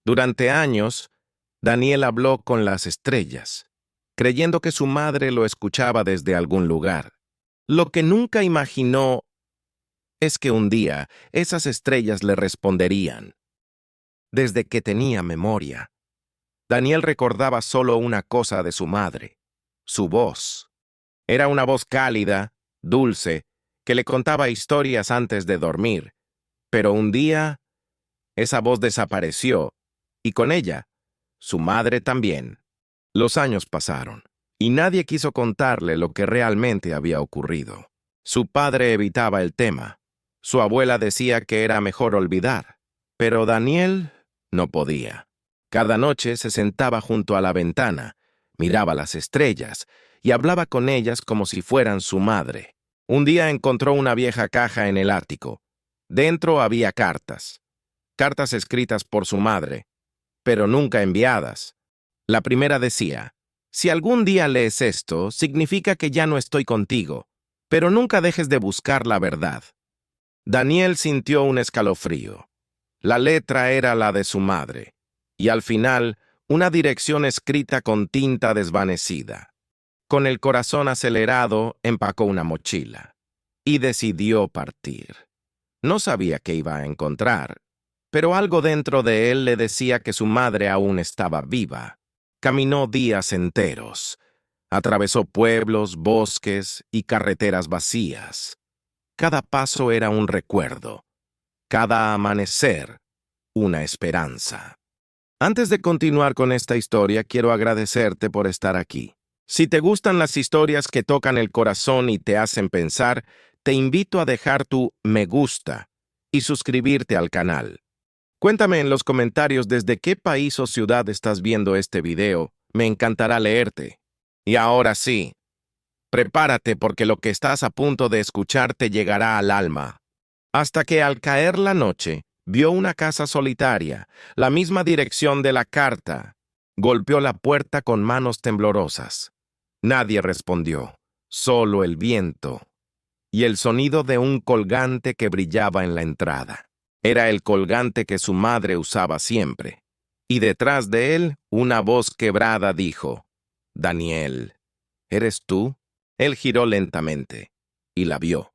Durante años, Daniel habló con las estrellas, creyendo que su madre lo escuchaba desde algún lugar. Lo que nunca imaginó es que un día esas estrellas le responderían. Desde que tenía memoria, Daniel recordaba solo una cosa de su madre: su voz. Era una voz cálida, dulce, que le contaba historias antes de dormir. Pero un día, esa voz desapareció, y con ella, su madre también. Los años pasaron, y nadie quiso contarle lo que realmente había ocurrido. Su padre evitaba el tema. Su abuela decía que era mejor olvidar, pero Daniel no podía. Cada noche se sentaba junto a la ventana, miraba las estrellas y hablaba con ellas como si fueran su madre. Un día encontró una vieja caja en el ático. Dentro había cartas escritas por su madre, pero nunca enviadas. La primera decía: si algún día lees esto, significa que ya no estoy contigo, pero nunca dejes de buscar la verdad. Daniel sintió un escalofrío. La letra era la de su madre, y al final, una dirección escrita con tinta desvanecida. Con el corazón acelerado, empacó una mochila y decidió partir. No sabía qué iba a encontrar, pero algo dentro de él le decía que su madre aún estaba viva. Caminó días enteros. Atravesó pueblos, bosques y carreteras vacías. Cada paso era un recuerdo. Cada amanecer, una esperanza. Antes de continuar con esta historia, quiero agradecerte por estar aquí. Si te gustan las historias que tocan el corazón y te hacen pensar, te invito a dejar tu me gusta y suscribirte al canal. Cuéntame en los comentarios desde qué país o ciudad estás viendo este video. Me encantará leerte. Y ahora sí, prepárate porque lo que estás a punto de escuchar te llegará al alma. Hasta que al caer la noche, vio una casa solitaria, la misma dirección de la carta. Golpeó la puerta con manos temblorosas. Nadie respondió, solo el viento y el sonido de un colgante que brillaba en la entrada. Era el colgante que su madre usaba siempre. Y detrás de él, una voz quebrada dijo: «Daniel, ¿eres tú?». Él giró lentamente y la vio.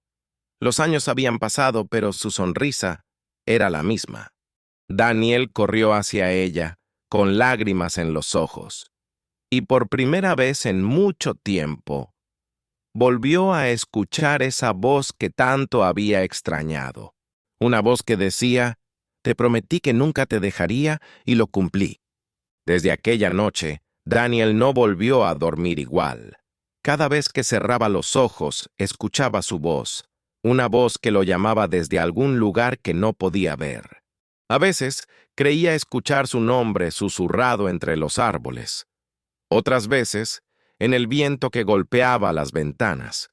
Los años habían pasado, pero su sonrisa era la misma. Daniel corrió hacia ella, con lágrimas en los ojos. Y por primera vez en mucho tiempo, volvió a escuchar esa voz que tanto había extrañado. Una voz que decía: «Te prometí que nunca te dejaría y lo cumplí». Desde aquella noche, Daniel no volvió a dormir igual. Cada vez que cerraba los ojos, escuchaba su voz, una voz que lo llamaba desde algún lugar que no podía ver. A veces, creía escuchar su nombre susurrado entre los árboles. Otras veces, en el viento que golpeaba las ventanas.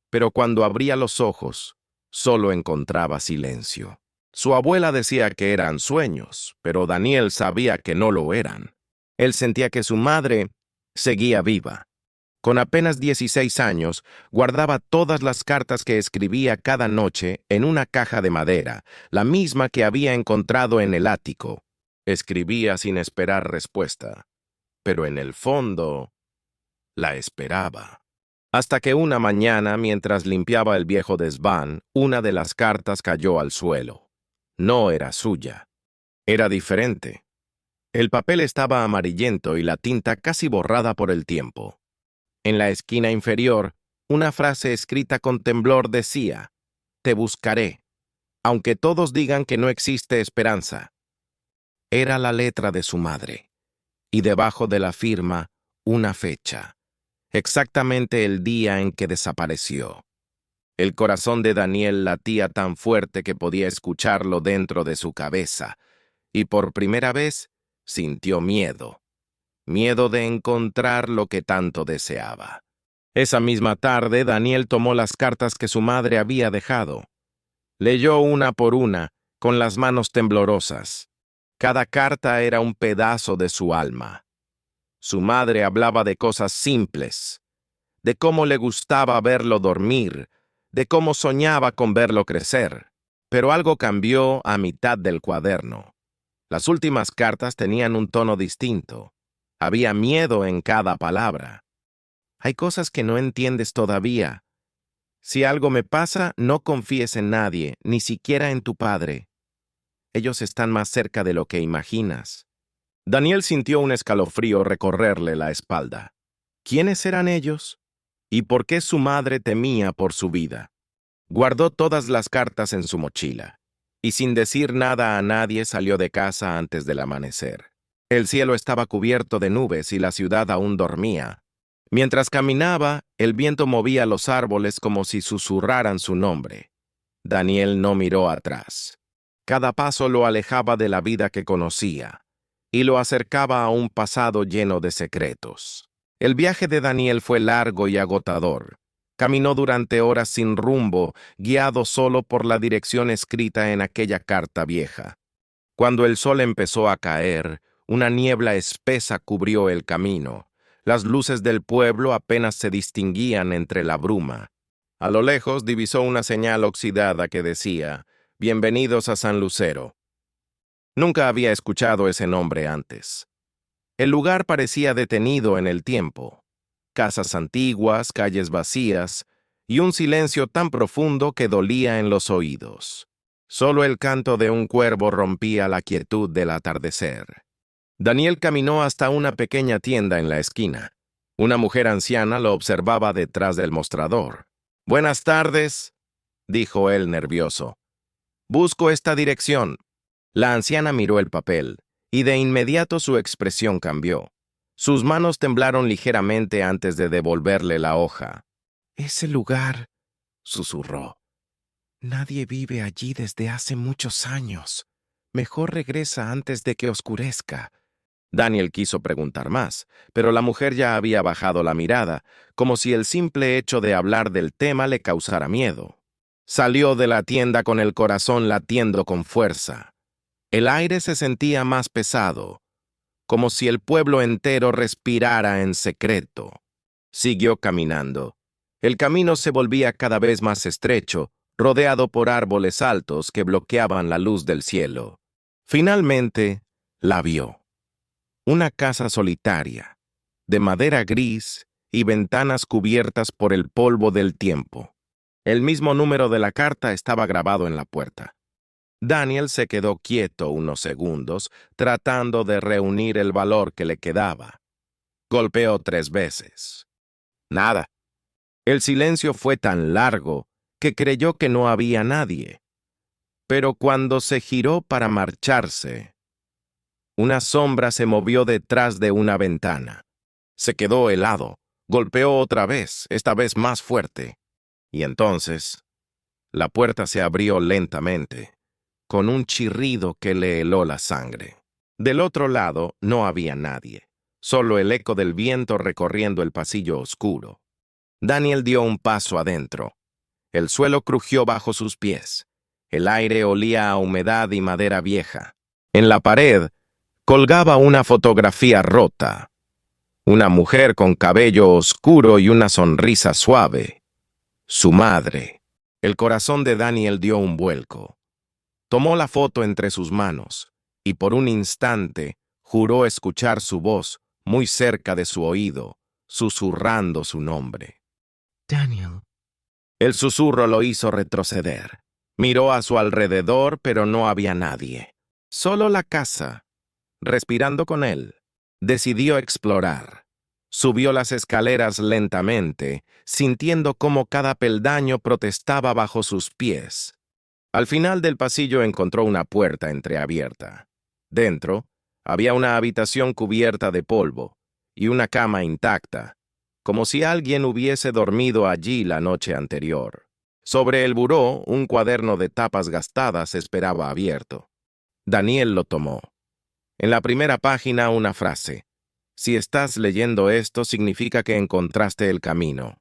Pero cuando abría los ojos, solo encontraba silencio. Su abuela decía que eran sueños, pero Daniel sabía que no lo eran. Él sentía que su madre seguía viva. Con apenas 16 años, guardaba todas las cartas que escribía cada noche en una caja de madera, la misma que había encontrado en el ático. Escribía sin esperar respuesta, pero en el fondo la esperaba. Hasta que una mañana, mientras limpiaba el viejo desván, una de las cartas cayó al suelo. No era suya. Era diferente. El papel estaba amarillento y la tinta casi borrada por el tiempo. En la esquina inferior, una frase escrita con temblor decía: «Te buscaré, aunque todos digan que no existe esperanza». Era la letra de su madre, y debajo de la firma, una fecha. Exactamente el día en que desapareció. El corazón de Daniel latía tan fuerte que podía escucharlo dentro de su cabeza, y por primera vez sintió miedo. Miedo de encontrar lo que tanto deseaba. Esa misma tarde, Daniel tomó las cartas que su madre había dejado. Leyó una por una, con las manos temblorosas. Cada carta era un pedazo de su alma. Su madre hablaba de cosas simples, de cómo le gustaba verlo dormir, de cómo soñaba con verlo crecer. Pero algo cambió a mitad del cuaderno. Las últimas cartas tenían un tono distinto. Había miedo en cada palabra. Hay cosas que no entiendes todavía. Si algo me pasa, no confíes en nadie, ni siquiera en tu padre. Ellos están más cerca de lo que imaginas. Daniel sintió un escalofrío recorrerle la espalda. ¿Quiénes eran ellos? ¿Y por qué su madre temía por su vida? Guardó todas las cartas en su mochila, y sin decir nada a nadie salió de casa antes del amanecer. El cielo estaba cubierto de nubes y la ciudad aún dormía. Mientras caminaba, el viento movía los árboles como si susurraran su nombre. Daniel no miró atrás. Cada paso lo alejaba de la vida que conocía y lo acercaba a un pasado lleno de secretos. El viaje de Daniel fue largo y agotador. Caminó durante horas sin rumbo, guiado solo por la dirección escrita en aquella carta vieja. Cuando el sol empezó a caer, una niebla espesa cubrió el camino. Las luces del pueblo apenas se distinguían entre la bruma. A lo lejos divisó una señal oxidada que decía: «Bienvenidos a San Lucero». Nunca había escuchado ese nombre antes. El lugar parecía detenido en el tiempo. Casas antiguas, calles vacías, y un silencio tan profundo que dolía en los oídos. Solo el canto de un cuervo rompía la quietud del atardecer. Daniel caminó hasta una pequeña tienda en la esquina. Una mujer anciana lo observaba detrás del mostrador. «Buenas tardes», dijo él nervioso. «Busco esta dirección». La anciana miró el papel, y de inmediato su expresión cambió. Sus manos temblaron ligeramente antes de devolverle la hoja. «Ese lugar», susurró. «Nadie vive allí desde hace muchos años. Mejor regresa antes de que oscurezca». Daniel quiso preguntar más, pero la mujer ya había bajado la mirada, como si el simple hecho de hablar del tema le causara miedo. Salió de la tienda con el corazón latiendo con fuerza. El aire se sentía más pesado, como si el pueblo entero respirara en secreto. Siguió caminando. El camino se volvía cada vez más estrecho, rodeado por árboles altos que bloqueaban la luz del cielo. Finalmente, la vio. Una casa solitaria, de madera gris y ventanas cubiertas por el polvo del tiempo. El mismo número de la carta estaba grabado en la puerta. Daniel se quedó quieto unos segundos, tratando de reunir el valor que le quedaba. Golpeó 3 veces. Nada. El silencio fue tan largo que creyó que no había nadie. Pero cuando se giró para marcharse, una sombra se movió detrás de una ventana. Se quedó helado. Golpeó otra vez, esta vez más fuerte. Y entonces, la puerta se abrió lentamente, con un chirrido que le heló la sangre. Del otro lado no había nadie, solo el eco del viento recorriendo el pasillo oscuro. Daniel dio un paso adentro. El suelo crujió bajo sus pies. El aire olía a humedad y madera vieja. En la pared colgaba una fotografía rota. Una mujer con cabello oscuro y una sonrisa suave. Su madre. El corazón de Daniel dio un vuelco. Tomó la foto entre sus manos y por un instante juró escuchar su voz muy cerca de su oído, susurrando su nombre. «Daniel». El susurro lo hizo retroceder. Miró a su alrededor, pero no había nadie. Solo la casa. Respirando con él, decidió explorar. Subió las escaleras lentamente, sintiendo cómo cada peldaño protestaba bajo sus pies. Al final del pasillo encontró una puerta entreabierta. Dentro, había una habitación cubierta de polvo y una cama intacta, como si alguien hubiese dormido allí la noche anterior. Sobre el buró, un cuaderno de tapas gastadas esperaba abierto. Daniel lo tomó. En la primera página una frase: «Si estás leyendo esto, significa que encontraste el camino».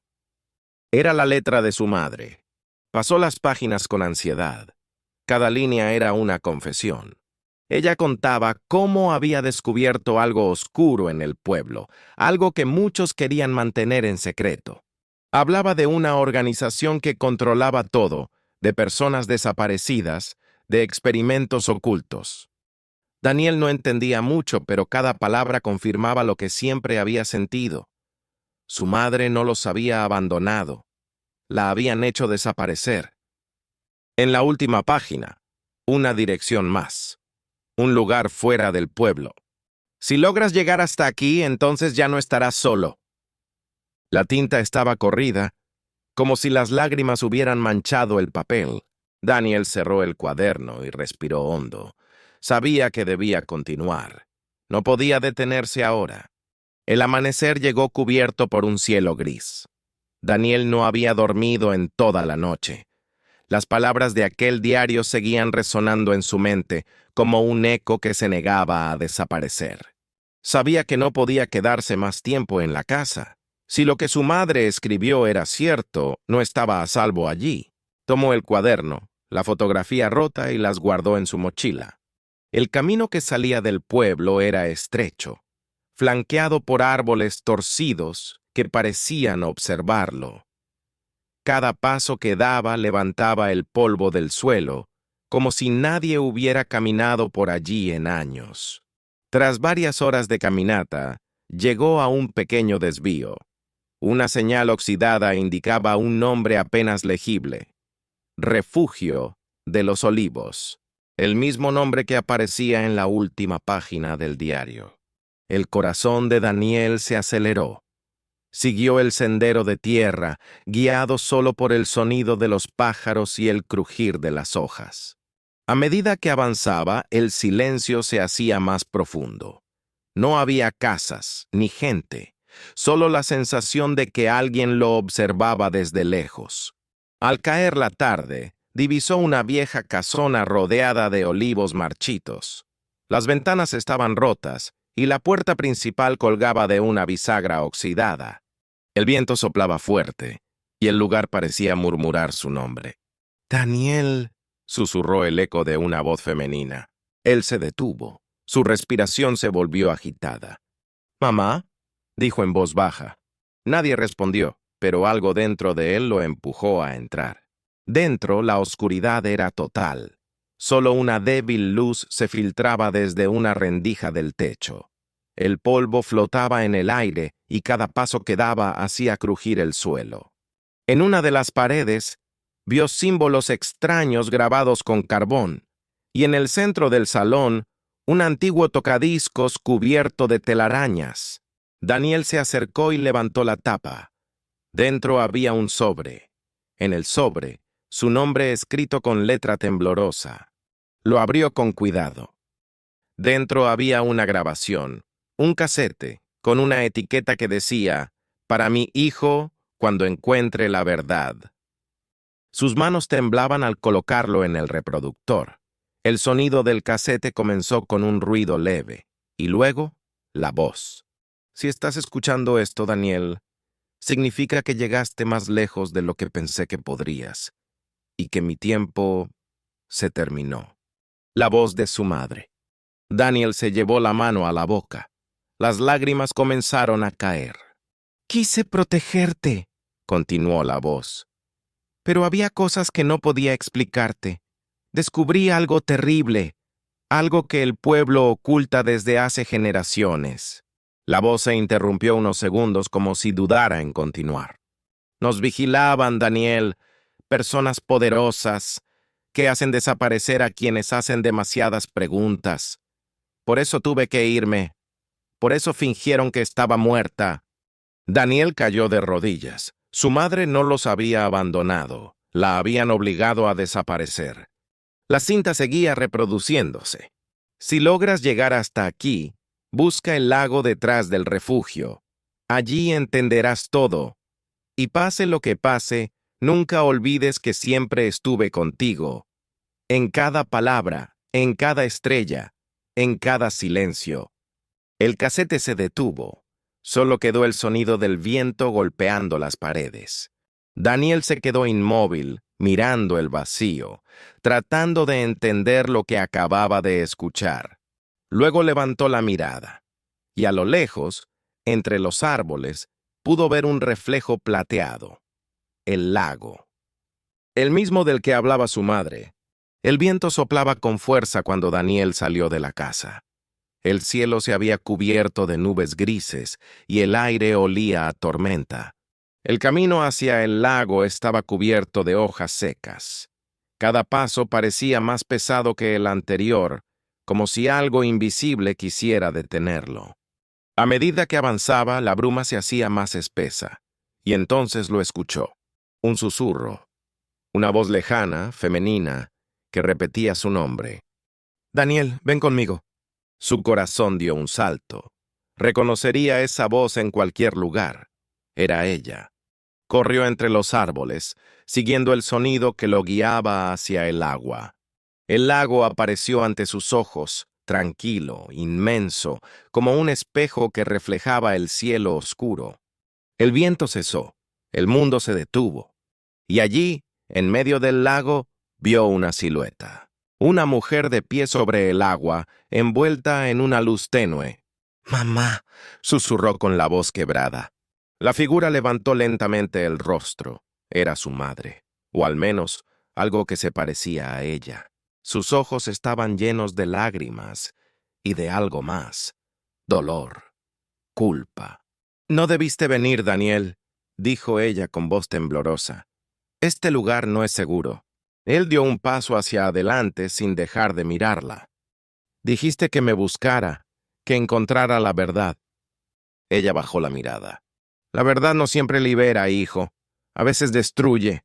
Era la letra de su madre. Pasó las páginas con ansiedad. Cada línea era una confesión. Ella contaba cómo había descubierto algo oscuro en el pueblo, algo que muchos querían mantener en secreto. Hablaba de una organización que controlaba todo, de personas desaparecidas, de experimentos ocultos. Daniel no entendía mucho, pero cada palabra confirmaba lo que siempre había sentido. Su madre no los había abandonado. La habían hecho desaparecer. En la última página, una dirección más. Un lugar fuera del pueblo. Si logras llegar hasta aquí, entonces ya no estarás solo. La tinta estaba corrida, como si las lágrimas hubieran manchado el papel. Daniel cerró el cuaderno y respiró hondo. Sabía que debía continuar. No podía detenerse ahora. El amanecer llegó cubierto por un cielo gris. Daniel no había dormido en toda la noche. Las palabras de aquel diario seguían resonando en su mente como un eco que se negaba a desaparecer. Sabía que no podía quedarse más tiempo en la casa. Si lo que su madre escribió era cierto, no estaba a salvo allí. Tomó el cuaderno, la fotografía rota y las guardó en su mochila. El camino que salía del pueblo era estrecho, flanqueado por árboles torcidos que parecían observarlo. Cada paso que daba levantaba el polvo del suelo, como si nadie hubiera caminado por allí en años. Tras varias horas de caminata, llegó a un pequeño desvío. Una señal oxidada indicaba un nombre apenas legible: Refugio de los Olivos, el mismo nombre que aparecía en la última página del diario. El corazón de Daniel se aceleró. Siguió el sendero de tierra, guiado solo por el sonido de los pájaros y el crujir de las hojas. A medida que avanzaba, el silencio se hacía más profundo. No había casas ni gente, solo la sensación de que alguien lo observaba desde lejos. Al caer la tarde, divisó una vieja casona rodeada de olivos marchitos. Las ventanas estaban rotas y la puerta principal colgaba de una bisagra oxidada. El viento soplaba fuerte y el lugar parecía murmurar su nombre. «Daniel», susurró el eco de una voz femenina. Él se detuvo. Su respiración se volvió agitada. «¿Mamá?», dijo en voz baja. Nadie respondió, pero algo dentro de él lo empujó a entrar. Dentro, la oscuridad era total. Solo una débil luz se filtraba desde una rendija del techo. El polvo flotaba en el aire y cada paso que daba hacía crujir el suelo. En una de las paredes, vio símbolos extraños grabados con carbón, y en el centro del salón, un antiguo tocadiscos cubierto de telarañas. Daniel se acercó y levantó la tapa. Dentro había un sobre. En el sobre, su nombre escrito con letra temblorosa. Lo abrió con cuidado. Dentro había una grabación, un casete, con una etiqueta que decía: «Para mi hijo, cuando encuentre la verdad». Sus manos temblaban al colocarlo en el reproductor. El sonido del casete comenzó con un ruido leve, y luego, la voz. «Si estás escuchando esto, Daniel, significa que llegaste más lejos de lo que pensé que podrías, y que mi tiempo se terminó». La voz de su madre. Daniel se llevó la mano a la boca. Las lágrimas comenzaron a caer. «Quise protegerte», continuó la voz, «pero había cosas que no podía explicarte. Descubrí algo terrible, algo que el pueblo oculta desde hace generaciones». La voz se interrumpió unos segundos como si dudara en continuar. «Nos vigilaban, Daniel, personas poderosas que hacen desaparecer a quienes hacen demasiadas preguntas. Por eso tuve que irme. Por eso fingieron que estaba muerta». Daniel cayó de rodillas. Su madre no los había abandonado. La habían obligado a desaparecer. La cinta seguía reproduciéndose. «Si logras llegar hasta aquí, busca el lago detrás del refugio. Allí entenderás todo. Y pase lo que pase, nunca olvides que siempre estuve contigo. En cada palabra, en cada estrella, en cada silencio». El casete se detuvo. Solo quedó el sonido del viento golpeando las paredes. Daniel se quedó inmóvil, mirando el vacío, tratando de entender lo que acababa de escuchar. Luego levantó la mirada, y a lo lejos, entre los árboles, pudo ver un reflejo plateado. El lago. El mismo del que hablaba su madre. El viento soplaba con fuerza cuando Daniel salió de la casa. El cielo se había cubierto de nubes grises y el aire olía a tormenta. El camino hacia el lago estaba cubierto de hojas secas. Cada paso parecía más pesado que el anterior, como si algo invisible quisiera detenerlo. A medida que avanzaba, la bruma se hacía más espesa, y entonces lo escuchó. Un susurro, una voz lejana, femenina, que repetía su nombre. «Daniel, ven conmigo». Su corazón dio un salto. Reconocería esa voz en cualquier lugar. Era ella. Corrió entre los árboles, siguiendo el sonido que lo guiaba hacia el agua. El lago apareció ante sus ojos, tranquilo, inmenso, como un espejo que reflejaba el cielo oscuro. El viento cesó, el mundo se detuvo, y allí, en medio del lago, vio una silueta. Una mujer de pie sobre el agua, envuelta en una luz tenue. «Mamá», susurró con la voz quebrada. La figura levantó lentamente el rostro. Era su madre, o al menos algo que se parecía a ella. Sus ojos estaban llenos de lágrimas y de algo más. Dolor, culpa. «No debiste venir, Daniel», dijo ella con voz temblorosa. «Este lugar no es seguro». Él dio un paso hacia adelante sin dejar de mirarla. «Dijiste que me buscara, que encontrara la verdad». Ella bajó la mirada. «La verdad no siempre libera, hijo. A veces destruye».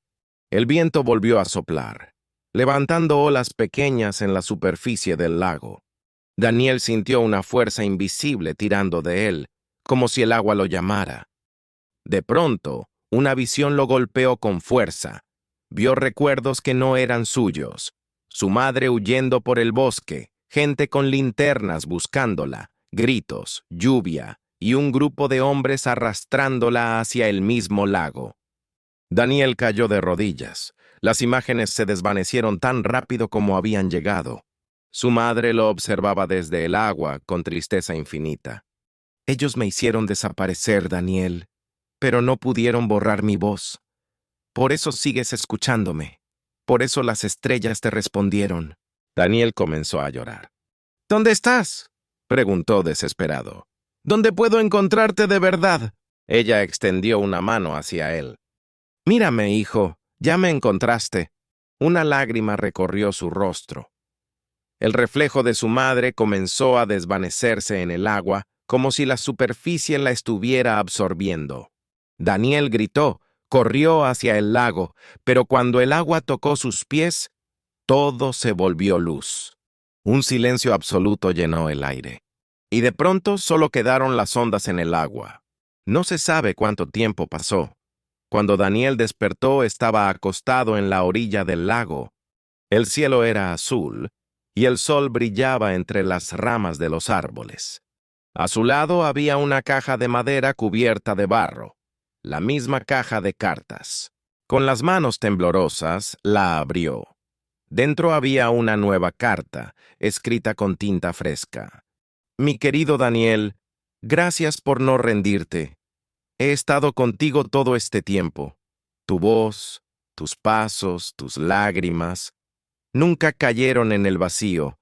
El viento volvió a soplar, levantando olas pequeñas en la superficie del lago. Daniel sintió una fuerza invisible tirando de él, como si el agua lo llamara. De pronto, una visión lo golpeó con fuerza. Vio recuerdos que no eran suyos. Su madre huyendo por el bosque, gente con linternas buscándola, gritos, lluvia y un grupo de hombres arrastrándola hacia el mismo lago. Daniel cayó de rodillas. Las imágenes se desvanecieron tan rápido como habían llegado. Su madre lo observaba desde el agua con tristeza infinita. «Ellos me hicieron desaparecer, Daniel, pero no pudieron borrar mi voz. Por eso sigues escuchándome. Por eso las estrellas te respondieron». Daniel comenzó a llorar. «¿Dónde estás?», preguntó desesperado. «¿Dónde puedo encontrarte de verdad?». Ella extendió una mano hacia él. «Mírame, hijo, ya me encontraste». Una lágrima recorrió su rostro. El reflejo de su madre comenzó a desvanecerse en el agua, como si la superficie la estuviera absorbiendo. Daniel gritó, corrió hacia el lago, pero cuando el agua tocó sus pies, todo se volvió luz. Un silencio absoluto llenó el aire. Y de pronto solo quedaron las ondas en el agua. No se sabe cuánto tiempo pasó. Cuando Daniel despertó, estaba acostado en la orilla del lago. El cielo era azul, y el sol brillaba entre las ramas de los árboles. A su lado había una caja de madera cubierta de barro, la misma caja de cartas. Con las manos temblorosas, la abrió. Dentro había una nueva carta, escrita con tinta fresca. «Mi querido Daniel, gracias por no rendirte. He estado contigo todo este tiempo. Tu voz, tus pasos, tus lágrimas, nunca cayeron en el vacío.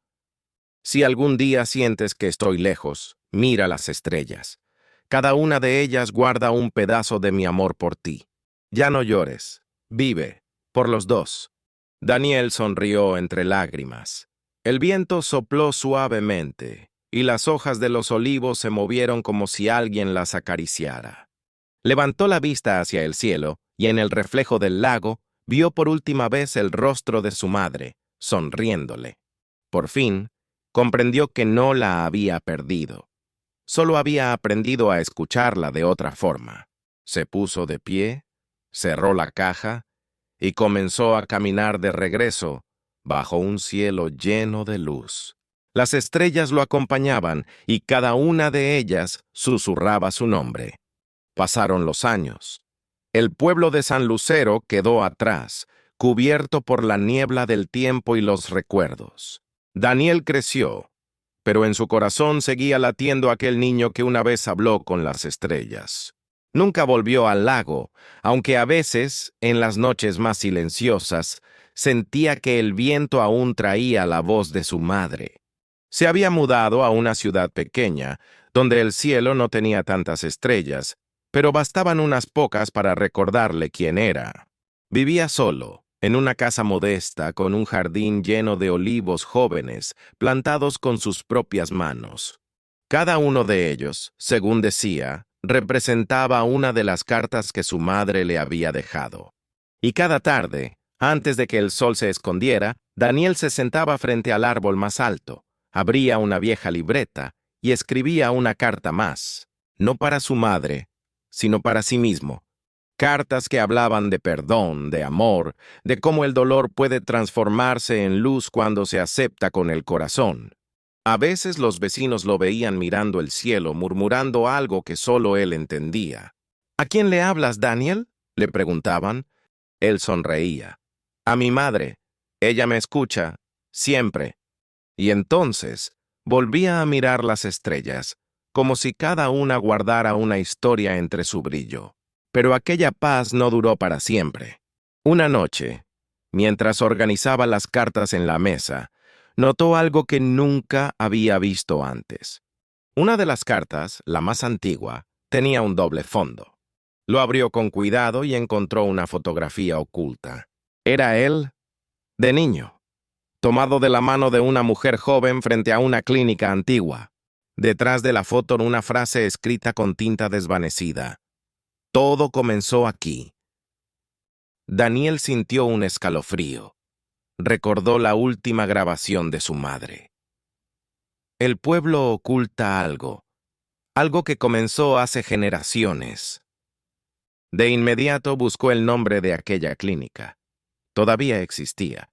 Si algún día sientes que estoy lejos, mira las estrellas. Cada una de ellas guarda un pedazo de mi amor por ti. Ya no llores. Vive, por los dos». Daniel sonrió entre lágrimas. El viento sopló suavemente, y las hojas de los olivos se movieron como si alguien las acariciara. Levantó la vista hacia el cielo, y en el reflejo del lago, vio por última vez el rostro de su madre, sonriéndole. Por fin, comprendió que no la había perdido. Solo había aprendido a escucharla de otra forma. Se puso de pie, cerró la caja y comenzó a caminar de regreso bajo un cielo lleno de luz. Las estrellas lo acompañaban y cada una de ellas susurraba su nombre. Pasaron los años. El pueblo de San Lucero quedó atrás, cubierto por la niebla del tiempo y los recuerdos. Daniel creció, pero en su corazón seguía latiendo aquel niño que una vez habló con las estrellas. Nunca volvió al lago, aunque a veces, en las noches más silenciosas, Sentía que el viento aún traía la voz de su madre. Se había mudado a una ciudad pequeña, donde el cielo no tenía tantas estrellas, pero bastaban unas pocas para recordarle quién era. Vivía solo, en una casa modesta con un jardín lleno de olivos jóvenes, plantados con sus propias manos. Cada uno de ellos, según decía, representaba una de las cartas que su madre le había dejado. Y cada tarde, antes de que el sol se escondiera, Daniel se sentaba frente al árbol más alto, abría una vieja libreta y escribía una carta más, no para su madre, sino para sí mismo. Cartas que hablaban de perdón, de amor, de cómo el dolor puede transformarse en luz cuando se acepta con el corazón. A veces los vecinos lo veían mirando el cielo, murmurando algo que solo él entendía. ¿A quién le hablas, Daniel?, le preguntaban. Él sonreía. A mi madre. Ella me escucha, siempre. Y entonces volvía a mirar las estrellas, como si cada una guardara una historia entre su brillo. Pero aquella paz no duró para siempre. Una noche, mientras organizaba las cartas en la mesa, notó algo que nunca había visto antes. Una de las cartas, la más antigua, tenía un doble fondo. Lo abrió con cuidado y encontró una fotografía oculta. Era él, de niño, tomado de la mano de una mujer joven frente a una clínica antigua. Detrás de la foto una frase escrita con tinta desvanecida. Todo comenzó aquí. Daniel sintió un escalofrío. Recordó la última grabación de su madre. El pueblo oculta algo, algo que comenzó hace generaciones. De inmediato buscó el nombre de aquella clínica. Todavía existía,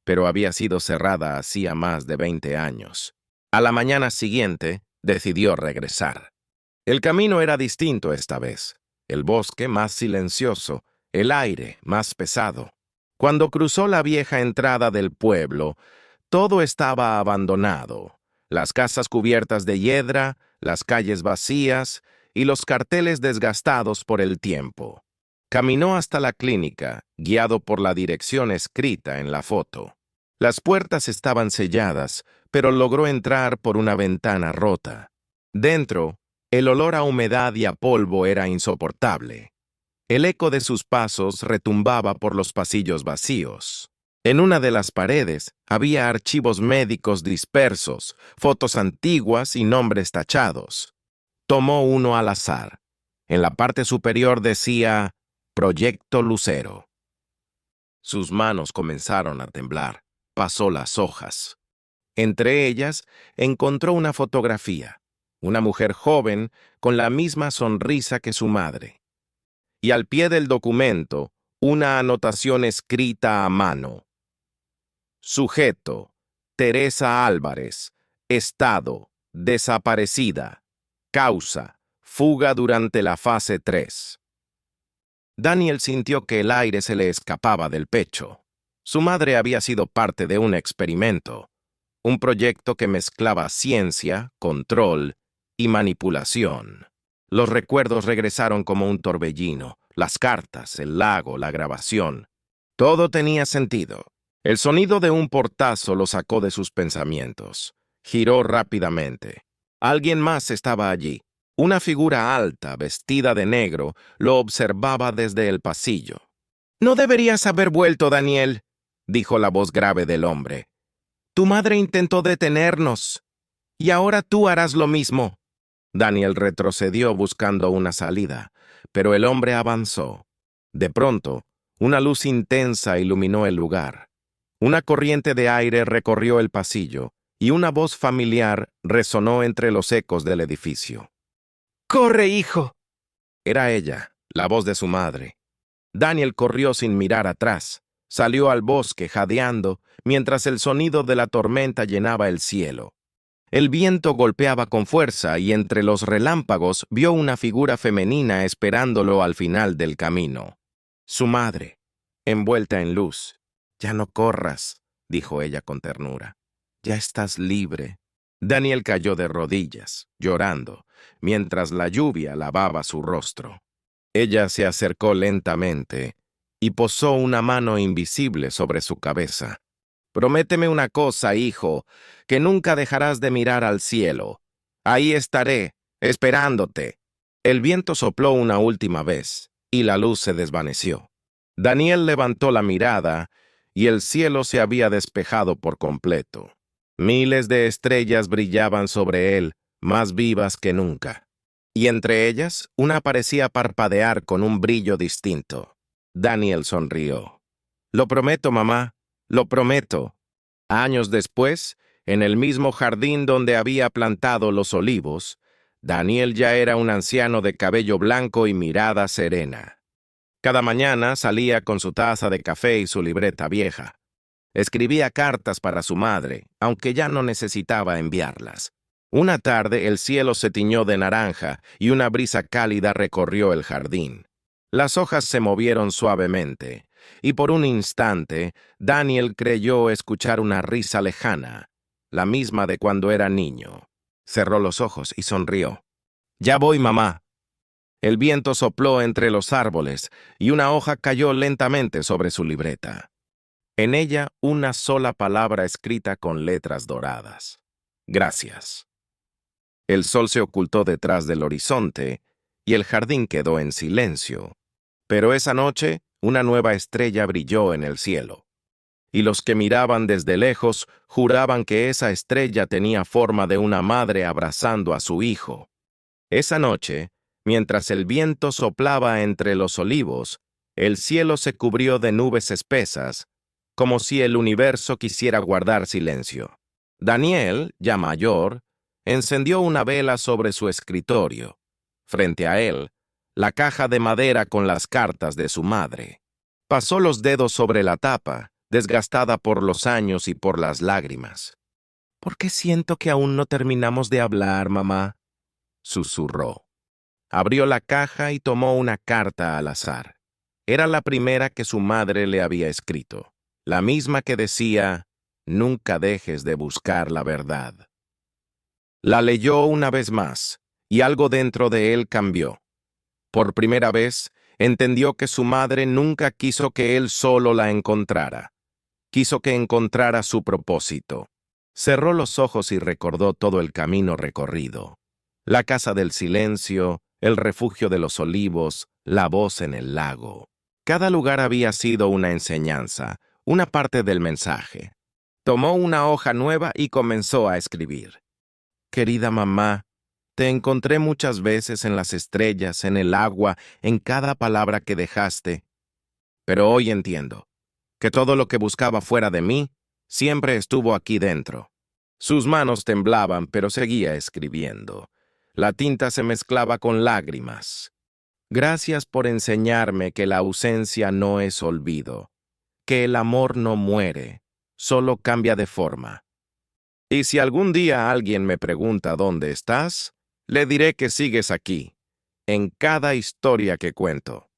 pero había sido cerrada hacía más de 20 años. A la mañana siguiente, decidió regresar. El camino era distinto esta vez. El bosque más silencioso, el aire más pesado. Cuando cruzó la vieja entrada del pueblo, todo estaba abandonado. Las casas cubiertas de hiedra, las calles vacías y los carteles desgastados por el tiempo. Caminó hasta la clínica, guiado por la dirección escrita en la foto. Las puertas estaban selladas, pero logró entrar por una ventana rota. Dentro, el olor a humedad y a polvo era insoportable. El eco de sus pasos retumbaba por los pasillos vacíos. En una de las paredes había archivos médicos dispersos, fotos antiguas y nombres tachados. Tomó uno al azar. En la parte superior decía Proyecto Lucero. Sus manos comenzaron a temblar. Pasó las hojas. Entre ellas encontró una fotografía. Una mujer joven con la misma sonrisa que su madre. Y al pie del documento, una anotación escrita a mano. Sujeto: Teresa Álvarez. Estado: desaparecida. Causa: fuga durante la fase 3. Daniel sintió que el aire se le escapaba del pecho. Su madre había sido parte de un experimento, un proyecto que mezclaba ciencia, control y manipulación. Los recuerdos regresaron como un torbellino, las cartas, el lago, la grabación. Todo tenía sentido. El sonido de un portazo lo sacó de sus pensamientos. Giró rápidamente. Alguien más estaba allí. Una figura alta, vestida de negro, lo observaba desde el pasillo. «No deberías haber vuelto, Daniel», dijo la voz grave del hombre. «Tu madre intentó detenernos, y ahora tú harás lo mismo». Daniel retrocedió buscando una salida, pero el hombre avanzó. De pronto, una luz intensa iluminó el lugar. Una corriente de aire recorrió el pasillo, y una voz familiar resonó entre los ecos del edificio. «¡Corre, hijo!». Era ella, la voz de su madre. Daniel corrió sin mirar atrás. Salió al bosque jadeando, mientras el sonido de la tormenta llenaba el cielo. El viento golpeaba con fuerza y entre los relámpagos vio una figura femenina esperándolo al final del camino. Su madre, envuelta en luz. «Ya no corras», dijo ella con ternura. «Ya estás libre». Daniel cayó de rodillas, llorando, mientras la lluvia lavaba su rostro. Ella se acercó lentamente y posó una mano invisible sobre su cabeza. «Prométeme una cosa, hijo, que nunca dejarás de mirar al cielo. Ahí estaré, esperándote». El viento sopló una última vez, y la luz se desvaneció. Daniel levantó la mirada, y el cielo se había despejado por completo. Miles de estrellas brillaban sobre él, más vivas que nunca. Y entre ellas, una parecía parpadear con un brillo distinto. Daniel sonrió. «Lo prometo, mamá, lo prometo». Años después, en el mismo jardín donde había plantado los olivos, Daniel ya era un anciano de cabello blanco y mirada serena. Cada mañana salía con su taza de café y su libreta vieja. Escribía cartas para su madre, aunque ya no necesitaba enviarlas. Una tarde el cielo se tiñó de naranja y una brisa cálida recorrió el jardín. Las hojas se movieron suavemente, y por un instante Daniel creyó escuchar una risa lejana, la misma de cuando era niño. Cerró los ojos y sonrió. «Ya voy, mamá». El viento sopló entre los árboles y una hoja cayó lentamente sobre su libreta. En ella una sola palabra escrita con letras doradas: «Gracias». El sol se ocultó detrás del horizonte y el jardín quedó en silencio. Pero esa noche una nueva estrella brilló en el cielo, y los que miraban desde lejos juraban que esa estrella tenía forma de una madre abrazando a su hijo. Esa noche, mientras el viento soplaba entre los olivos, el cielo se cubrió de nubes espesas, como si el universo quisiera guardar silencio. Daniel, ya mayor, encendió una vela sobre su escritorio. Frente a él, la caja de madera con las cartas de su madre. Pasó los dedos sobre la tapa, desgastada por los años y por las lágrimas. «¿Por qué siento que aún no terminamos de hablar, mamá?», susurró. Abrió la caja y tomó una carta al azar. Era la primera que su madre le había escrito, la misma que decía: «Nunca dejes de buscar la verdad». La leyó una vez más, y algo dentro de él cambió. Por primera vez, entendió que su madre nunca quiso que él solo la encontrara. Quiso que encontrara su propósito. Cerró los ojos y recordó todo el camino recorrido. La casa del silencio, el refugio de los olivos, la voz en el lago. Cada lugar había sido una enseñanza, una parte del mensaje. Tomó una hoja nueva y comenzó a escribir. «Querida mamá, te encontré muchas veces en las estrellas, en el agua, en cada palabra que dejaste. Pero hoy entiendo que todo lo que buscaba fuera de mí siempre estuvo aquí dentro». Sus manos temblaban, pero seguía escribiendo. La tinta se mezclaba con lágrimas. «Gracias por enseñarme que la ausencia no es olvido, que el amor no muere, solo cambia de forma. Y si algún día alguien me pregunta dónde estás, le diré que sigues aquí, en cada historia que cuento».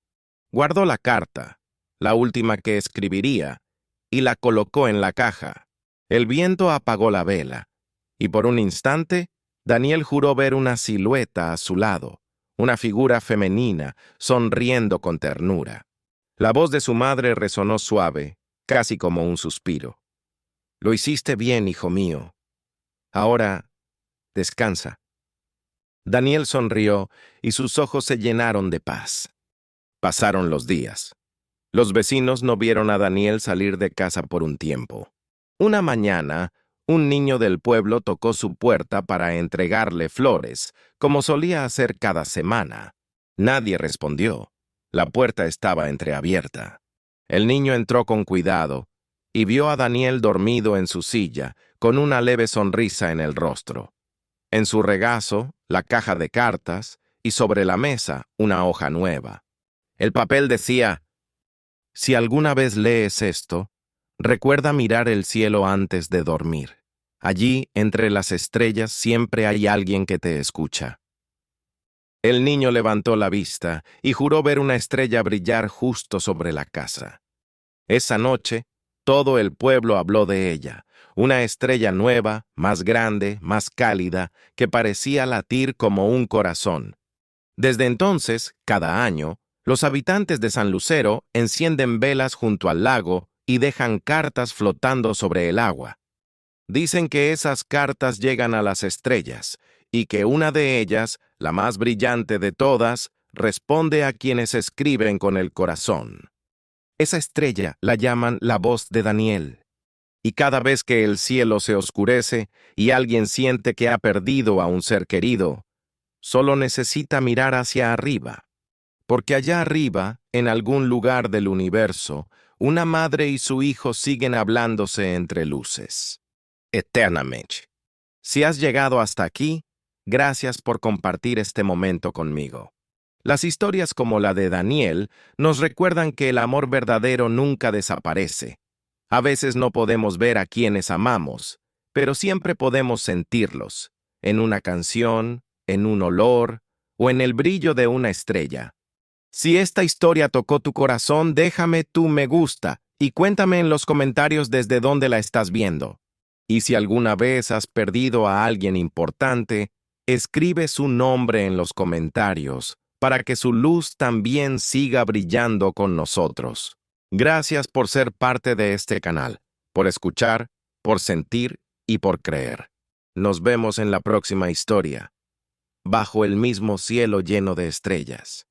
Guardó la carta, la última que escribiría, y la colocó en la caja. El viento apagó la vela, y por un instante, Daniel juró ver una silueta a su lado, una figura femenina, sonriendo con ternura. La voz de su madre resonó suave, casi como un suspiro. «Lo hiciste bien, hijo mío. Ahora, descansa». Daniel sonrió y sus ojos se llenaron de paz. Pasaron los días. Los vecinos no vieron a Daniel salir de casa por un tiempo. Una mañana, un niño del pueblo tocó su puerta para entregarle flores, como solía hacer cada semana. Nadie respondió. La puerta estaba entreabierta. El niño entró con cuidado y vio a Daniel dormido en su silla, con una leve sonrisa en el rostro. En su regazo, la caja de cartas, y sobre la mesa, una hoja nueva. El papel decía: «Si alguna vez lees esto, recuerda mirar el cielo antes de dormir. Allí, entre las estrellas, siempre hay alguien que te escucha». El niño levantó la vista y juró ver una estrella brillar justo sobre la casa. Esa noche, todo el pueblo habló de ella, una estrella nueva, más grande, más cálida, que parecía latir como un corazón. Desde entonces, cada año, Los habitantes de San Lucero encienden velas junto al lago y dejan cartas flotando sobre el agua. Dicen que esas cartas llegan a las estrellas y que una de ellas, la más brillante de todas, responde a quienes escriben con el corazón. Esa estrella la llaman la voz de Daniel. Y cada vez que el cielo se oscurece y alguien siente que ha perdido a un ser querido, solo necesita mirar hacia arriba. Porque allá arriba, en algún lugar del universo, una madre y su hijo siguen hablándose entre luces. Eternamente. Si has llegado hasta aquí, gracias por compartir este momento conmigo. Las historias como la de Daniel nos recuerdan que el amor verdadero nunca desaparece. A veces no podemos ver a quienes amamos, pero siempre podemos sentirlos, en una canción, en un olor o en el brillo de una estrella. Si esta historia tocó tu corazón, déjame tu me gusta y cuéntame en los comentarios desde dónde la estás viendo. Y si alguna vez has perdido a alguien importante, escribe su nombre en los comentarios para que su luz también siga brillando con nosotros. Gracias por ser parte de este canal, por escuchar, por sentir y por creer. Nos vemos en la próxima historia, bajo el mismo cielo lleno de estrellas.